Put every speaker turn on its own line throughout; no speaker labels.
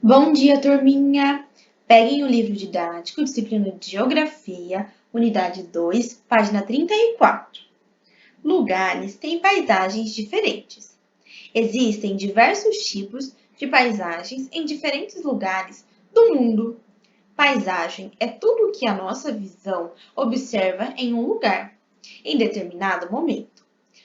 Bom dia, turminha! Peguem o livro didático, disciplina de Geografia, unidade 2, página 34. Lugares têm paisagens diferentes. Existem diversos tipos de paisagens em diferentes lugares do mundo. Paisagem é tudo o que a nossa visão observa em um lugar, em determinado momento.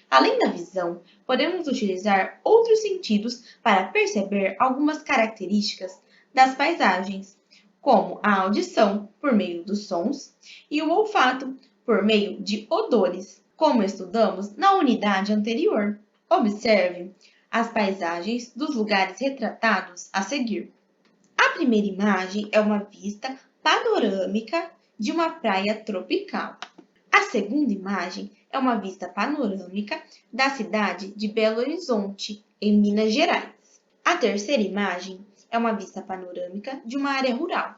Além da visão, podemos utilizar outros sentidos para perceber algumas características das paisagens, como a audição, por meio dos sons, e o olfato, por meio de odores, como estudamos na unidade anterior. Observe as paisagens dos lugares retratados a seguir. A primeira imagem é uma vista panorâmica de uma praia tropical. A segunda imagem é uma vista panorâmica da cidade de Belo Horizonte, em Minas Gerais. A terceira imagem é uma vista panorâmica de uma área rural.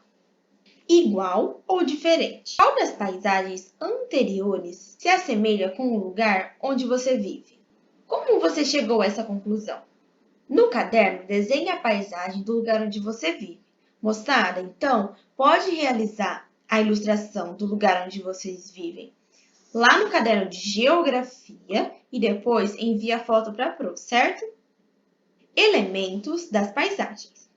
Igual ou diferente? Qual das paisagens anteriores se assemelha com o lugar onde você vive? Como você chegou a essa conclusão? No caderno, desenhe a paisagem do lugar onde você vive. Moçada, então, pode realizar a ilustração do lugar onde vocês vivem lá no caderno de Geografia e depois envia a foto para a prof, certo? Elementos das paisagens.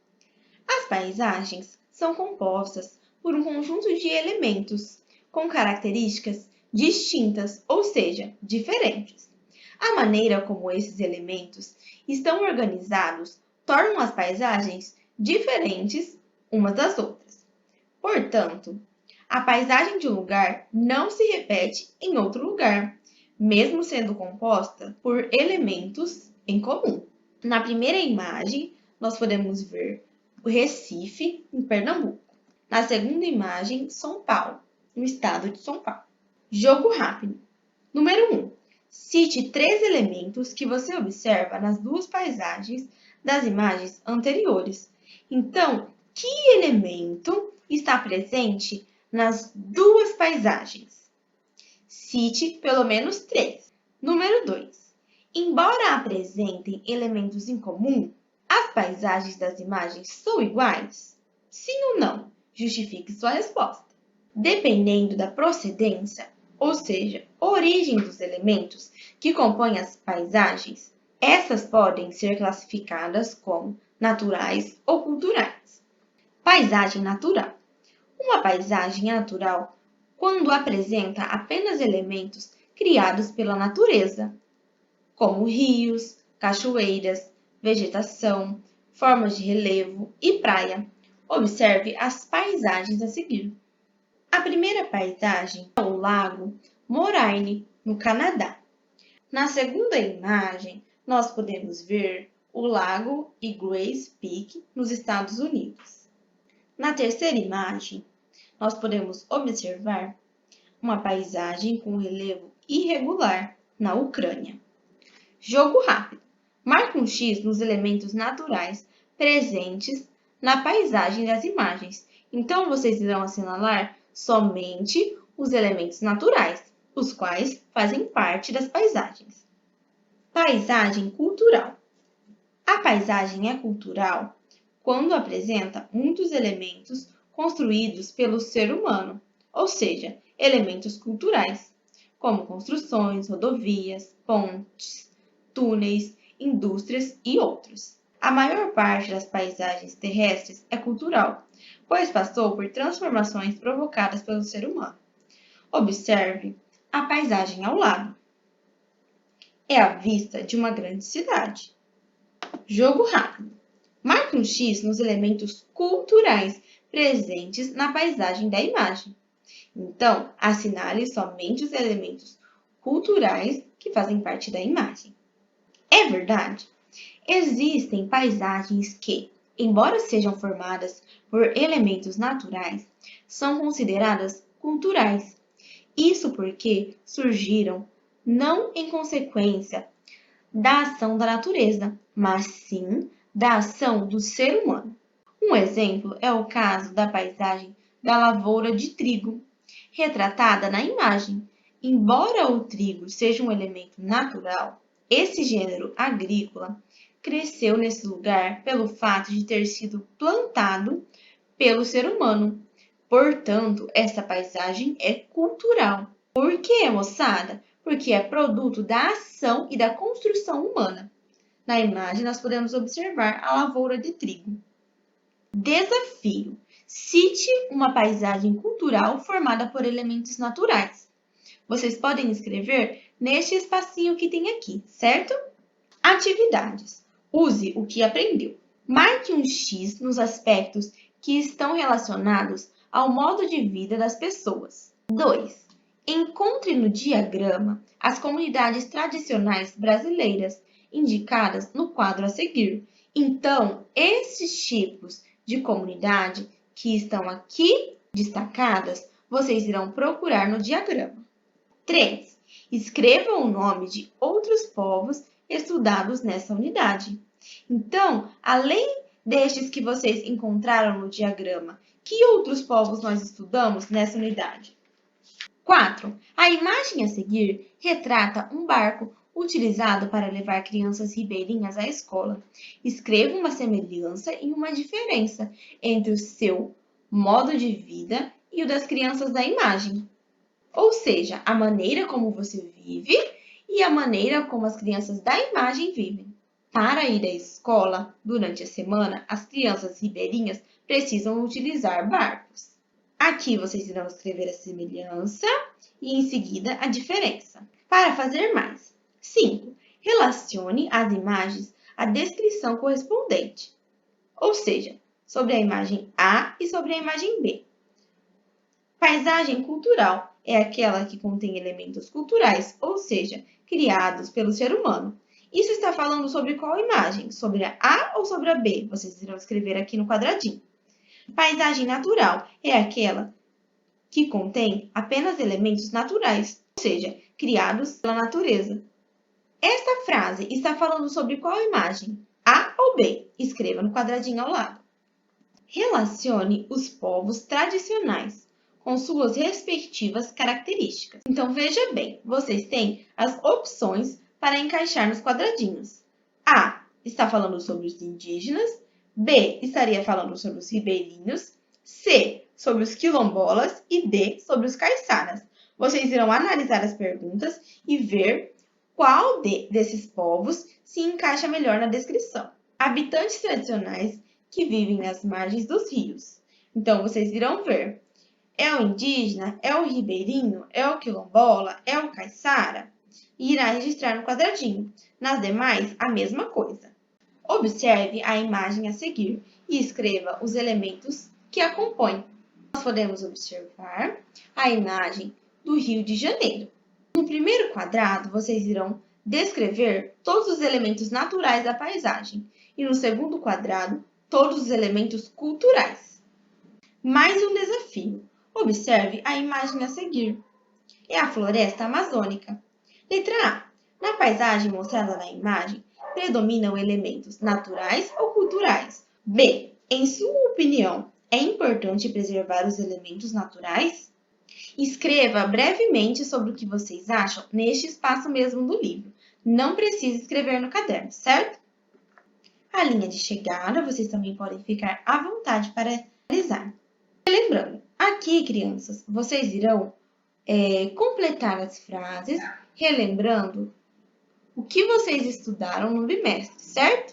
As paisagens são compostas por um conjunto de elementos com características distintas, ou seja, diferentes. A maneira como esses elementos estão organizados tornam as paisagens diferentes umas das outras. Portanto, a paisagem de um lugar não se repete em outro lugar, mesmo sendo composta por elementos em comum. Na primeira imagem, nós podemos ver o Recife, em Pernambuco. Na segunda imagem, São Paulo, no estado de São Paulo. Jogo rápido. Número 1. Cite 3 elementos que você observa nas duas paisagens das imagens anteriores. Então, que elemento está presente nas duas paisagens? Cite pelo menos 3. Número 2. Embora apresentem elementos em comum, as paisagens das imagens são iguais? Sim ou não? Justifique sua resposta. Dependendo da procedência, ou seja, origem dos elementos que compõem as paisagens, essas podem ser classificadas como naturais ou culturais. Paisagem natural. Uma paisagem é natural quando apresenta apenas elementos criados pela natureza, como rios, cachoeiras, vegetação, formas de relevo e praia. Observe as paisagens a seguir. A primeira paisagem é o Lago Moraine, no Canadá. Na segunda imagem, nós podemos ver o Lago e Grace Peak, nos Estados Unidos. Na terceira imagem, nós podemos observar uma paisagem com relevo irregular na Ucrânia. Jogo rápido. Marque um X nos elementos naturais presentes na paisagem das imagens. Então, vocês irão assinalar somente os elementos naturais, os quais fazem parte das paisagens. Paisagem cultural. A paisagem é cultural quando apresenta muitos elementos construídos pelo ser humano, ou seja, elementos culturais, como construções, rodovias, pontes, túneis, indústrias e outros. A maior parte das paisagens terrestres é cultural, pois passou por transformações provocadas pelo ser humano. Observe a paisagem ao lado. É a vista de uma grande cidade. Jogo rápido. Marque um X nos elementos culturais presentes na paisagem da imagem. Então, assinale somente os elementos culturais que fazem parte da imagem. É verdade? Existem paisagens que, embora sejam formadas por elementos naturais, são consideradas culturais. Isso porque surgiram não em consequência da ação da natureza, mas sim da ação do ser humano. Um exemplo é o caso da paisagem da lavoura de trigo, retratada na imagem. Embora o trigo seja um elemento natural, esse gênero agrícola cresceu nesse lugar pelo fato de ter sido plantado pelo ser humano. Portanto, essa paisagem é cultural. Por quê, moçada? Porque é produto da ação e da construção humana. Na imagem, nós podemos observar a lavoura de trigo. Desafio: cite uma paisagem cultural formada por elementos naturais. Vocês podem escrever neste espacinho que tem aqui, certo? Atividades: use o que aprendeu. Marque um X nos aspectos que estão relacionados ao modo de vida das pessoas. 2. Encontre no diagrama as comunidades tradicionais brasileiras indicadas no quadro a seguir. Então, esses tipos de comunidade que estão aqui destacadas, vocês irão procurar no diagrama. 3. Escreva o nome de outros povos estudados nessa unidade. Então, além destes que vocês encontraram no diagrama, que outros povos nós estudamos nessa unidade? 4. A imagem a seguir retrata um barco utilizado para levar crianças ribeirinhas à escola. Escreva uma semelhança e uma diferença entre o seu modo de vida e o das crianças da imagem. Ou seja, a maneira como você vive e a maneira como as crianças da imagem vivem. Para ir à escola durante a semana, as crianças ribeirinhas precisam utilizar barcos. Aqui vocês irão escrever a semelhança e em seguida a diferença. Para fazer mais. 5. Relacione as imagens à descrição correspondente. Ou seja, sobre a imagem A e sobre a imagem B. Paisagem cultural é aquela que contém elementos culturais, ou seja, criados pelo ser humano. Isso está falando sobre qual imagem? Sobre a A ou sobre a B? Vocês irão escrever aqui no quadradinho. Paisagem natural é aquela que contém apenas elementos naturais, ou seja, criados pela natureza. Esta frase está falando sobre qual imagem? A ou B? Escreva no quadradinho ao lado. Relacione os povos tradicionais com suas respectivas características. Então, veja bem, vocês têm as opções para encaixar nos quadradinhos. A está falando sobre os indígenas, B estaria falando sobre os ribeirinhos, C sobre os quilombolas e D sobre os caiçaras. Vocês irão analisar as perguntas e ver qual desses povos se encaixa melhor na descrição. Habitantes tradicionais que vivem nas margens dos rios. Então, vocês irão ver. É o indígena? É o ribeirinho? É o quilombola? É o caiçara? E irá registrar no quadradinho. Nas demais, a mesma coisa. Observe a imagem a seguir e escreva os elementos que a compõem. Nós podemos observar a imagem do Rio de Janeiro. No primeiro quadrado, vocês irão descrever todos os elementos naturais da paisagem. E no segundo quadrado, todos os elementos culturais. Mais um desafio. Observe a imagem a seguir. É a floresta amazônica. Letra A. Na paisagem mostrada na imagem, predominam elementos naturais ou culturais? B. Em sua opinião, é importante preservar os elementos naturais? Escreva brevemente sobre o que vocês acham neste espaço mesmo do livro. Não precisa escrever no caderno, certo? A linha de chegada, vocês também podem ficar à vontade para realizar. Lembrando, aqui, crianças, vocês irão completar as frases, relembrando o que vocês estudaram no bimestre, certo?